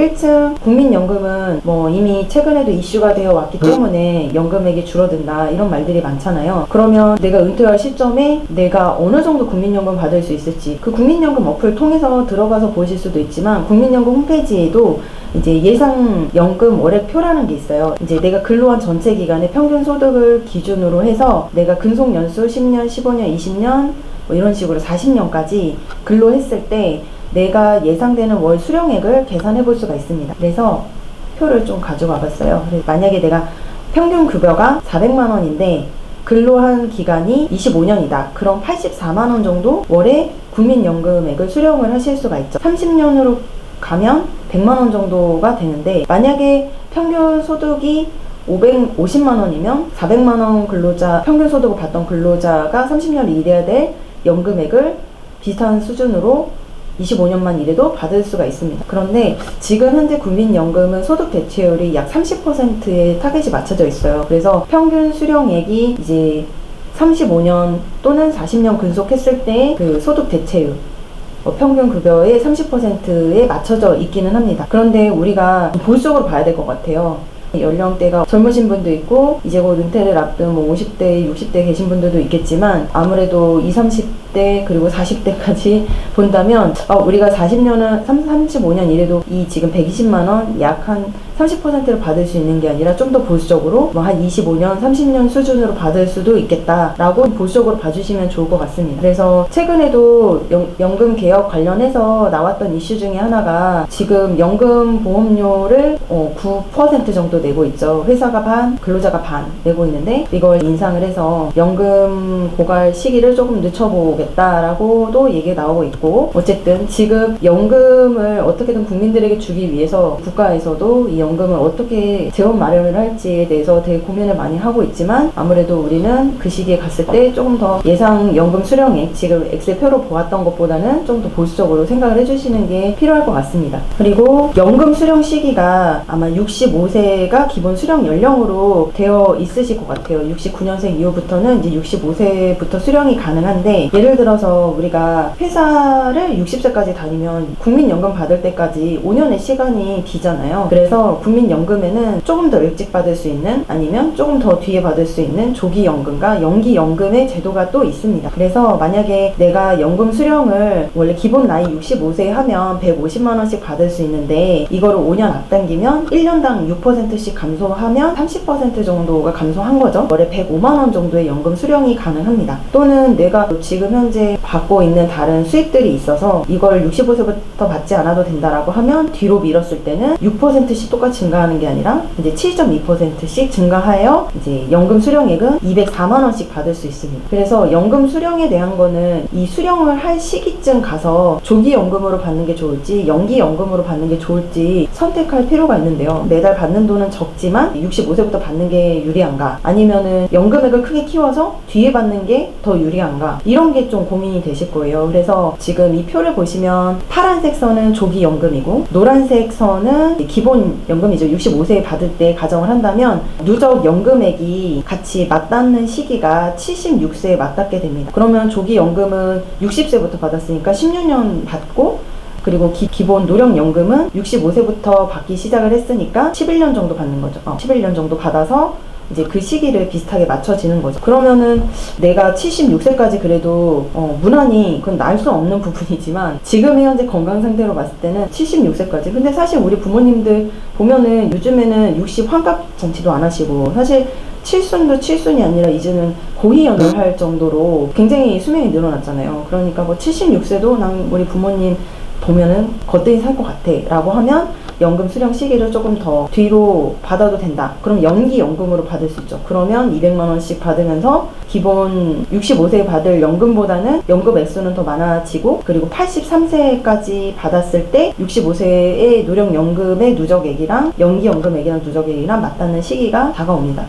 1층 국민연금은 뭐 이미 최근에도 이슈가 되어 왔기 때문에 연금액이 줄어든다 이런 말들이 많잖아요. 그러면 내가 은퇴할 시점에 내가 어느 정도 국민연금 받을 수 있을지 그 국민연금 어플 통해서 들어가서 보실 수도 있지만 국민연금 홈페이지에도 이제 예상연금 월액표라는 게 있어요. 이제 내가 근로한 전체 기간의 평균 소득을 기준으로 해서 내가 근속 연수 10년, 15년, 20년 뭐 이런 식으로 40년까지 근로했을 때 내가 예상되는 월 수령액을 계산해 볼 수가 있습니다. 그래서 표를 좀 가져와 봤어요. 만약에 내가 평균 급여가 400만 원인데 근로한 기간이 25년이다. 그럼 84만 원 정도 월에 국민연금액을 수령을 하실 수가 있죠. 30년으로 가면 100만 원 정도가 되는데 만약에 평균 소득이 550만 원이면 400만 원 근로자 평균 소득을 받던 근로자가 30년을 일해야 될 연금액을 비슷한 수준으로 25년만 일해도 받을 수가 있습니다. 그런데 지금 현재 국민연금은 소득 대체율이 약 30%의 타겟이 맞춰져 있어요. 그래서 평균 수령액이 이제 35년 또는 40년 근속했을 때 그 소득 대체율 평균 급여의 30%에 맞춰져 있기는 합니다. 그런데 우리가 보수적으로 봐야 될 것 같아요. 연령대가 젊으신 분도 있고 이제 곧 은퇴를 앞둔 뭐 50대, 60대 계신 분들도 있겠지만 아무래도 20, 30대 그리고 40대까지 본다면 우리가 35년 일해도 이 지금 120만 원 약 한 30%를 받을 수 있는 게 아니라 좀 더 보수적으로 뭐 한 25년, 30년 수준으로 받을 수도 있겠다라고 보수적으로 봐주시면 좋을 것 같습니다. 그래서 최근에도 연금 개혁 관련해서 나왔던 이슈 중에 하나가 지금 연금 보험료를 9% 정도 내고 있죠. 회사가 반, 근로자가 반 내고 있는데 이걸 인상을 해서 연금 고갈 시기를 조금 늦춰보겠다라고도 얘기가 나오고 있고 어쨌든 지금 연금을 어떻게든 국민들에게 주기 위해서 국가에서도 이 연금을 어떻게 재원 마련을 할지에 대해서 되게 고민을 많이 하고 있지만 아무래도 우리는 그 시기에 갔을 때 조금 더 예상 연금 수령액 지금 엑셀표로 보았던 것보다는 좀 더 보수적으로 생각을 해주시는 게 필요할 것 같습니다. 그리고 연금 수령 시기가 아마 65세가 기본 수령 연령으로 되어 있으실 것 같아요. 69년생 이후부터는 이제 65세부터 수령이 가능한데 예를 들어서 우리가 회사를 60세까지 다니면 국민연금 받을 때까지 5년의 시간이 비잖아요. 그래서 국민연금에는 조금 더 일찍 받을 수 있는 아니면 조금 더 뒤에 받을 수 있는 조기연금과 연기연금의 제도가 또 있습니다. 그래서 만약에 내가 연금 수령을 원래 기본 나이 65세 하면 150만 원씩 받을 수 있는데 이거를 5년 앞당기면 1년당 6%씩 감소하면 30% 정도가 감소한 거죠. 월에 105만 원 정도의 연금 수령이 가능합니다. 또는 내가 지금 현재 받고 있는 다른 수입들이 있어서 이걸 65세부터 받지 않아도 된다라고 하면 뒤로 미뤘을 때는 6%씩 똑같이 증가하는 게 아니라 이제 7.2%씩 증가하여 이제 연금 수령액은 204만 원씩 받을 수 있습니다. 그래서 연금 수령에 대한 거는 이 수령을 할 시기쯤 가서 조기연금으로 받는 게 좋을지 연기연금으로 받는 게 좋을지 선택할 필요가 있는데요. 매달 받는 돈은 적지만 65세부터 받는 게 유리한가 아니면은 연금액을 크게 키워서 뒤에 받는 게 더 유리한가 이런 게 좀 고민이 되실 거예요. 그래서 지금 이 표를 보시면 파란색 선은 조기연금이고 노란색 선은 기본 연금이죠. 65세에 받을 때 가정을 한다면 누적 연금액이 같이 맞닿는 시기가 76세에 맞닿게 됩니다. 그러면 조기연금은 60세부터 받았으니까 16년 받고 그리고 기본 노령연금은 65세부터 받기 시작을 했으니까 11년 정도 받는 거죠. 11년 정도 받아서 이제 그 시기를 비슷하게 맞춰지는 거죠. 그러면은 내가 76세까지 그래도 무난히 그건 날 수 없는 부분이지만 지금 현재 건강 상태로 봤을 때는 76세까지 근데 사실 우리 부모님들 보면은 요즘에는 60 환갑 잔치도 안 하시고 사실 칠순도 칠순이 아니라 이제는 고위연을 할 정도로 굉장히 수명이 늘어났잖아요. 그러니까 뭐 76세도 난 우리 부모님 보면은 거뜬히 살 것 같아 라고 하면 연금 수령 시기를 조금 더 뒤로 받아도 된다. 그럼 연기연금으로 받을 수 있죠. 그러면 200만 원씩 받으면서 기본 65세에 받을 연금보다는 연금 액수는 더 많아지고 그리고 83세까지 받았을 때 65세의 노령연금의 누적액이랑 연기연금액이랑 누적액이랑 맞닿는 시기가 다가옵니다.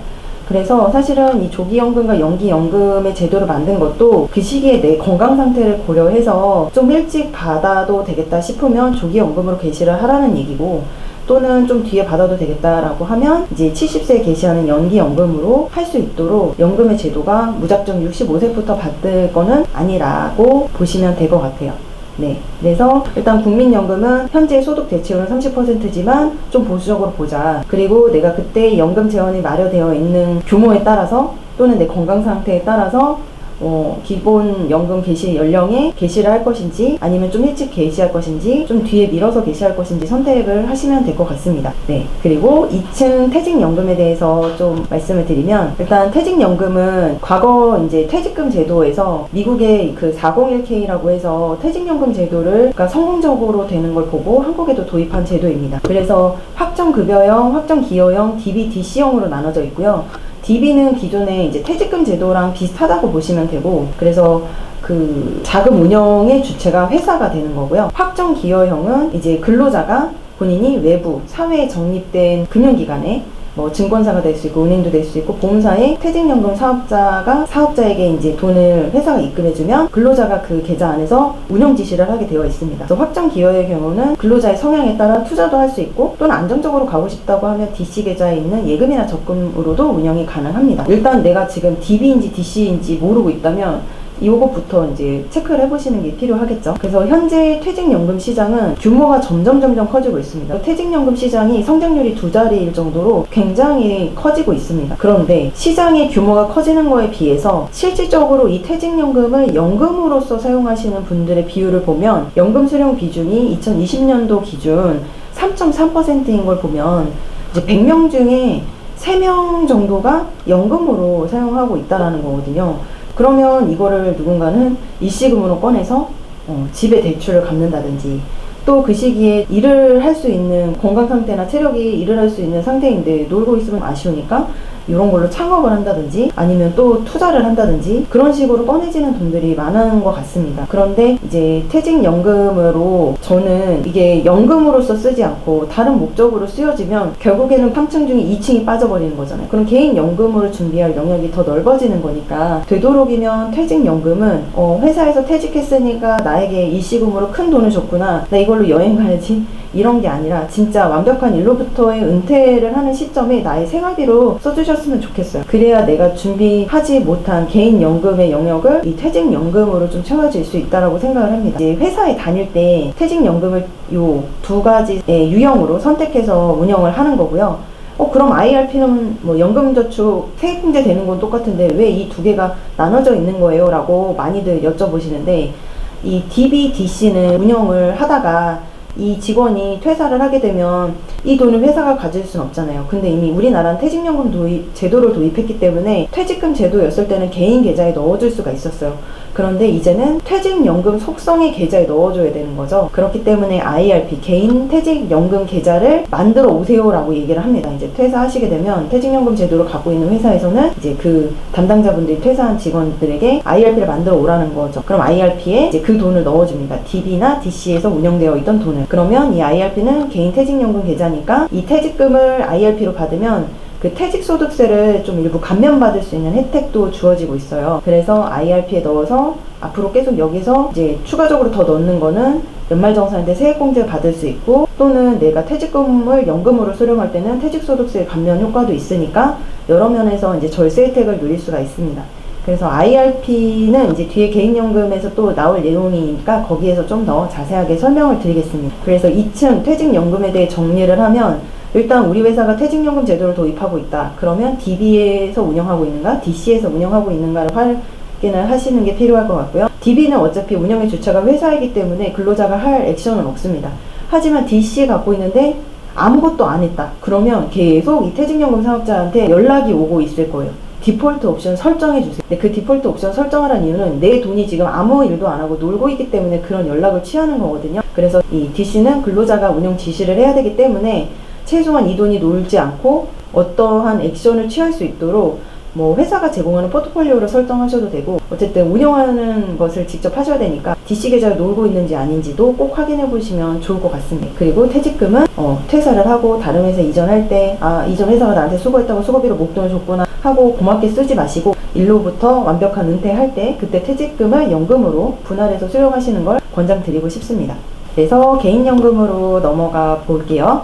그래서 사실은 이 조기연금과 연기연금의 제도를 만든 것도 그 시기에 내 건강 상태를 고려해서 좀 일찍 받아도 되겠다 싶으면 조기연금으로 개시를 하라는 얘기고 또는 좀 뒤에 받아도 되겠다라고 하면 이제 70세에 개시하는 연기연금으로 할 수 있도록 연금의 제도가 무작정 65세부터 받을 거는 아니라고 보시면 될 것 같아요. 네, 그래서 일단 국민연금은 현재 소득 대체율은 30%지만 좀 보수적으로 보자. 그리고 내가 그때 연금 재원이 마련되어 있는 규모에 따라서 또는 내 건강 상태에 따라서 기본 연금 개시 연령에 개시를 할 것인지 아니면 좀 일찍 개시할 것인지 좀 뒤에 밀어서 개시할 것인지 선택을 하시면 될 것 같습니다. 네, 그리고 2층 퇴직연금에 대해서 좀 말씀을 드리면 일단 퇴직연금은 과거 이제 퇴직금 제도에서 미국의 그 401k라고 해서 퇴직연금 제도를 그러니까 성공적으로 되는 걸 보고 한국에도 도입한 제도입니다. 그래서 확정급여형, 확정기여형, DB, DC형으로 나눠져 있고요. DB는 기존의 이제 퇴직금 제도랑 비슷하다고 보시면 되고, 그래서 그 자금 운영의 주체가 회사가 되는 거고요. 확정 기여형은 이제 근로자가 본인이 외부 사회에 적립된 금융기관에 뭐 증권사가 될 수 있고 은행도 될 수 있고 보험사의 퇴직연금 사업자가 사업자에게 이제 돈을 회사가 입금해주면 근로자가 그 계좌 안에서 운영 지시를 하게 되어 있습니다. 그래서 확정 기여의 경우는 근로자의 성향에 따라 투자도 할 수 있고 또는 안정적으로 가고 싶다고 하면 DC 계좌에 있는 예금이나 적금으로도 운영이 가능합니다. 일단 내가 지금 DB인지 DC인지 모르고 있다면 이것부터 이제 체크를 해보시는 게 필요하겠죠. 그래서 현재 퇴직연금 시장은 규모가 점점 커지고 있습니다. 퇴직연금 시장이 성장률이 2자리일 정도로 굉장히 커지고 있습니다. 그런데 시장의 규모가 커지는 거에 비해서 실질적으로 이 퇴직연금을 연금으로서 사용하시는 분들의 비율을 보면 연금 수령 비중이 2020년도 기준 3.3%인 걸 보면 이제 100명 중에 3명 정도가 연금으로 사용하고 있다는 거거든요. 그러면 이거를 누군가는 일시금으로 꺼내서 집에 대출을 갚는다든지 또 그 시기에 일을 할 수 있는 건강 상태나 체력이 일을 할 수 있는 상태인데 놀고 있으면 아쉬우니까 이런 걸로 창업을 한다든지 아니면 또 투자를 한다든지 그런 식으로 꺼내지는 돈들이 많은 것 같습니다. 그런데 이제 퇴직연금으로 저는 이게 연금으로서 쓰지 않고 다른 목적으로 쓰여지면 결국에는 3층 중에 2층이 빠져버리는 거잖아요. 그럼 개인연금으로 준비할 영역이 더 넓어지는 거니까 되도록이면 퇴직연금은 회사에서 퇴직했으니까 나에게 일시금으로 큰 돈을 줬구나, 나 이걸로 여행 가야지, 이런 게 아니라 진짜 완벽한 일로부터의 은퇴를 하는 시점에 나의 생활비로 써주셨으면 좋겠어요. 그래야 내가 준비하지 못한 개인연금의 영역을 이 퇴직연금으로 좀 채워질 수 있다고 생각을 합니다. 이제 회사에 다닐 때 퇴직연금을 요 2가지의 유형으로 선택해서 운영을 하는 거고요. 그럼 IRP는 뭐 연금저축 세액공제 되는 건 똑같은데 왜 이 2개가 나눠져 있는 거예요? 라고 많이들 여쭤보시는데, 이 DB, DC는 운영을 하다가 이 직원이 퇴사를 하게 되면 이 돈을 회사가 가질 수는 없잖아요. 근데 이미 우리나라는 퇴직연금 제도를 도입했기 때문에 퇴직금 제도였을 때는 개인 계좌에 넣어줄 수가 있었어요. 그런데 이제는 퇴직연금 속성의 계좌에 넣어줘야 되는 거죠. 그렇기 때문에 IRP, 개인 퇴직연금 계좌를 만들어 오세요라고 얘기를 합니다. 이제 퇴사하시게 되면 퇴직연금 제도를 갖고 있는 회사에서는 이제 그 담당자분들이 퇴사한 직원들에게 IRP를 만들어 오라는 거죠. 그럼 IRP에 이제 그 돈을 넣어줍니다. DB나 DC에서 운영되어 있던 돈을. 그러면 이 IRP는 개인 퇴직연금 계좌니까 이 퇴직금을 IRP로 받으면 그 퇴직소득세를 좀 일부 감면받을 수 있는 혜택도 주어지고 있어요. 그래서 IRP에 넣어서 앞으로 계속 여기서 이제 추가적으로 더 넣는 거는 연말정산때 세액공제 받을 수 있고, 또는 내가 퇴직금을 연금으로 수령할 때는 퇴직소득세 감면 효과도 있으니까 여러 면에서 이제 절세 혜택을 누릴 수가 있습니다. 그래서 IRP는 이제 뒤에 개인연금에서 또 나올 내용이니까 거기에서 좀 더 자세하게 설명을 드리겠습니다. 그래서 2층 퇴직연금에 대해 정리를 하면, 일단 우리 회사가 퇴직연금 제도를 도입하고 있다. 그러면 DB에서 운영하고 있는가, DC에서 운영하고 있는가를 확인을 하시는 게 필요할 것 같고요. DB는 어차피 운영의 주체가 회사이기 때문에 근로자가 할 액션은 없습니다. 하지만 DC에 갖고 있는데 아무것도 안 했다. 그러면 계속 이 퇴직연금 사업자한테 연락이 오고 있을 거예요. 디폴트 옵션 설정해 주세요. 근데 그 디폴트 옵션 설정하라는 이유는 내 돈이 지금 아무 일도 안 하고 놀고 있기 때문에 그런 연락을 취하는 거거든요. 그래서 이 DC는 근로자가 운영 지시를 해야 되기 때문에 최소한 이 돈이 놀지 않고 어떠한 액션을 취할 수 있도록 뭐 회사가 제공하는 포트폴리오를 설정하셔도 되고, 어쨌든 운영하는 것을 직접 하셔야 되니까 DC 계좌를 놀고 있는지 아닌지도 꼭 확인해 보시면 좋을 것 같습니다. 그리고 퇴직금은 퇴사를 하고 다른 회사 이전할 때 이전 회사가 나한테 수고했다고 수고비로 목돈을 줬구나 하고 고맙게 쓰지 마시고, 일로부터 완벽한 은퇴할 때 그때 퇴직금을 연금으로 분할해서 수령하시는 걸 권장드리고 싶습니다. 그래서 개인연금으로 넘어가 볼게요.